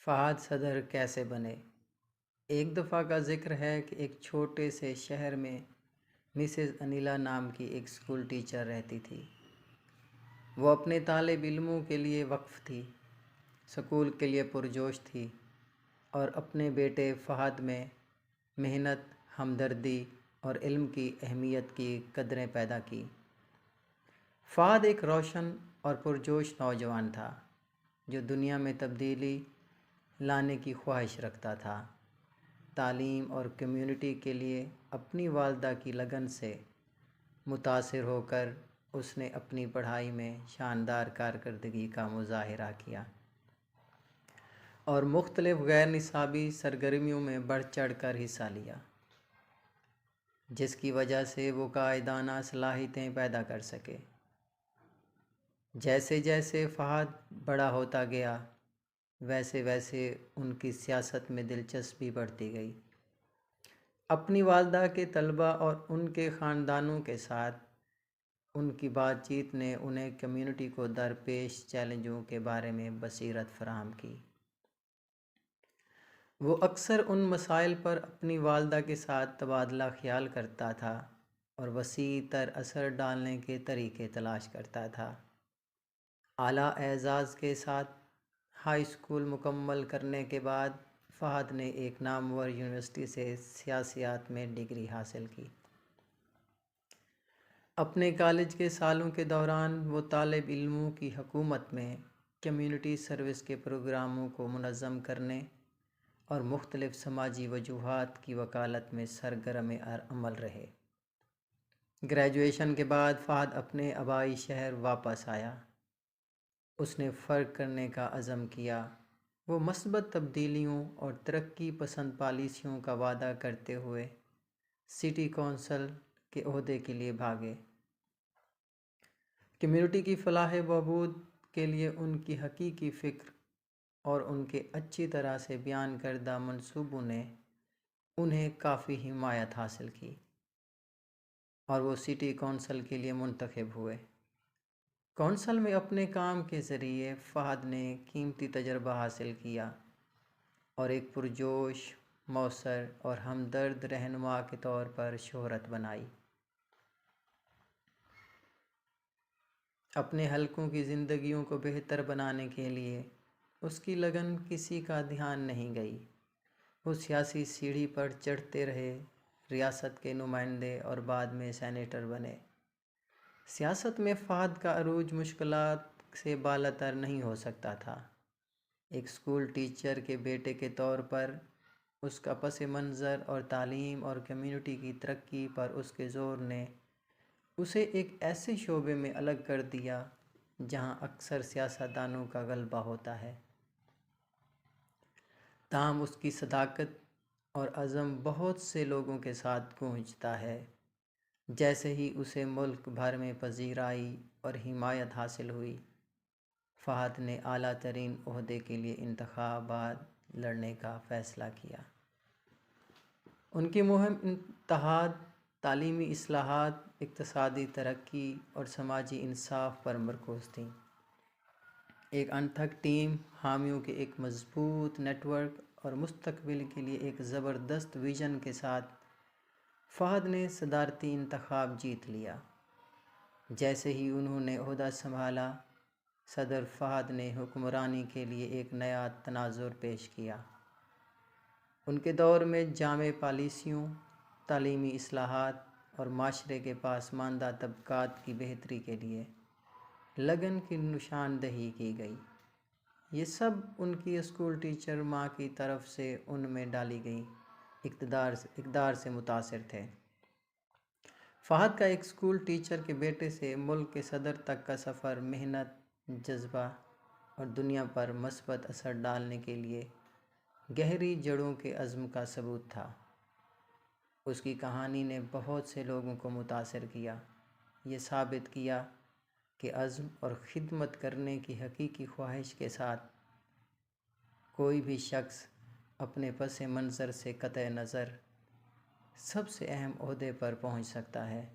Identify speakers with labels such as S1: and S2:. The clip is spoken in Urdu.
S1: فہد صدر کیسے بنے؟ ایک دفعہ کا ذکر ہے کہ ایک چھوٹے سے شہر میں مسز انیلا نام کی ایک اسکول ٹیچر رہتی تھی۔ وہ اپنے طالب علموں کے لیے وقف تھی، اسکول کے لیے پرجوش تھی اور اپنے بیٹے فہد میں محنت، ہمدردی اور علم کی اہمیت کی قدریں پیدا کی۔ فہد ایک روشن اور پرجوش نوجوان تھا جو دنیا میں تبدیلی لانے کی خواہش رکھتا تھا۔ تعلیم اور کمیونٹی کے لیے اپنی والدہ کی لگن سے متاثر ہو کر اس نے اپنی پڑھائی میں شاندار کارکردگی کا مظاہرہ کیا اور مختلف غیر نصابی سرگرمیوں میں بڑھ چڑھ کر حصہ لیا، جس کی وجہ سے وہ قائدانہ صلاحیتیں پیدا کر سکے۔ جیسے جیسے فہد بڑا ہوتا گیا، ویسے ویسے ان کی سیاست میں دلچسپی بڑھتی گئی۔ اپنی والدہ کے طلباء اور ان کے خاندانوں کے ساتھ ان کی بات چیت نے انہیں کمیونٹی کو درپیش چیلنجوں کے بارے میں بصیرت فراہم کی۔ وہ اکثر ان مسائل پر اپنی والدہ کے ساتھ تبادلہ خیال کرتا تھا اور وسیع تر اثر ڈالنے کے طریقے تلاش کرتا تھا۔ اعلیٰ اعزاز کے ساتھ ہائی اسکول مکمل کرنے کے بعد فہد نے ایک نامور یونیورسٹی سے سیاسیات میں ڈگری حاصل کی۔ اپنے کالج کے سالوں کے دوران وہ طالب علموں کی حکومت میں کمیونٹی سروس کے پروگراموں کو منظم کرنے اور مختلف سماجی وجوہات کی وکالت میں سرگرم عمل رہے۔ گریجویشن کے بعد فہد اپنے آبائی شہر واپس آیا۔ اس نے فرق کرنے کا عزم کیا۔ وہ مثبت تبدیلیوں اور ترقی پسند پالیسیوں کا وعدہ کرتے ہوئے سٹی کونسل کے عہدے کے لیے بھاگے۔ کمیونٹی کی فلاح و بہبود کے لیے ان کی حقیقی فکر اور ان کے اچھی طرح سے بیان کردہ منصوبوں نے انہیں کافی حمایت حاصل کی اور وہ سٹی کونسل کے لیے منتخب ہوئے۔ کونسل میں اپنے کام کے ذریعے فہد نے قیمتی تجربہ حاصل کیا اور ایک پرجوش، مؤثر اور ہمدرد رہنما کے طور پر شہرت بنائی۔ اپنے حلقوں کی زندگیوں کو بہتر بنانے کے لیے اس کی لگن کسی کا دھیان نہیں گئی۔ وہ سیاسی سیڑھی پر چڑھتے رہے، ریاست کے نمائندے اور بعد میں سینیٹر بنے۔ سیاست میں فہد کا عروج مشکلات سے بالاتر نہیں ہو سکتا تھا۔ ایک اسکول ٹیچر کے بیٹے کے طور پر اس کا پس منظر اور تعلیم اور کمیونٹی کی ترقی پر اس کے زور نے اسے ایک ایسے شعبے میں الگ کر دیا جہاں اکثر سیاستدانوں کا غلبہ ہوتا ہے۔ تاہم اس کی صداقت اور عزم بہت سے لوگوں کے ساتھ گونجتا ہے۔ جیسے ہی اسے ملک بھر میں پذیرائی اور حمایت حاصل ہوئی، فہد نے اعلیٰ ترین عہدے کے لیے انتخابات لڑنے کا فیصلہ کیا۔ ان کی مہم اتحاد، تعلیمی اصلاحات، اقتصادی ترقی اور سماجی انصاف پر مرکوز تھی۔ ایک انتھک ٹیم، حامیوں کے ایک مضبوط نیٹ ورک اور مستقبل کے لیے ایک زبردست ویژن کے ساتھ فہد نے صدارتی انتخاب جیت لیا۔ جیسے ہی انہوں نے عہدہ سنبھالا، صدر فہد نے حکمرانی کے لیے ایک نیا تناظر پیش کیا۔ ان کے دور میں جامع پالیسیوں، تعلیمی اصلاحات اور معاشرے کے پسماندہ طبقات کی بہتری کے لیے لگن کی نشاندہی کی گئی۔ یہ سب ان کی اسکول ٹیچر ماں کی طرف سے ان میں ڈالی گئی اقدار سے متاثر تھے۔ فہد کا ایک اسکول ٹیچر کے بیٹے سے ملک کے صدر تک کا سفر محنت، جذبہ اور دنیا پر مثبت اثر ڈالنے کے لیے گہری جڑوں کے عزم کا ثبوت تھا۔ اس کی کہانی نے بہت سے لوگوں کو متاثر کیا۔ یہ ثابت کیا کہ عزم اور خدمت کرنے کی حقیقی خواہش کے ساتھ کوئی بھی شخص اپنے پس منظر سے قطع نظر سب سے اہم عہدے پر پہنچ سکتا ہے۔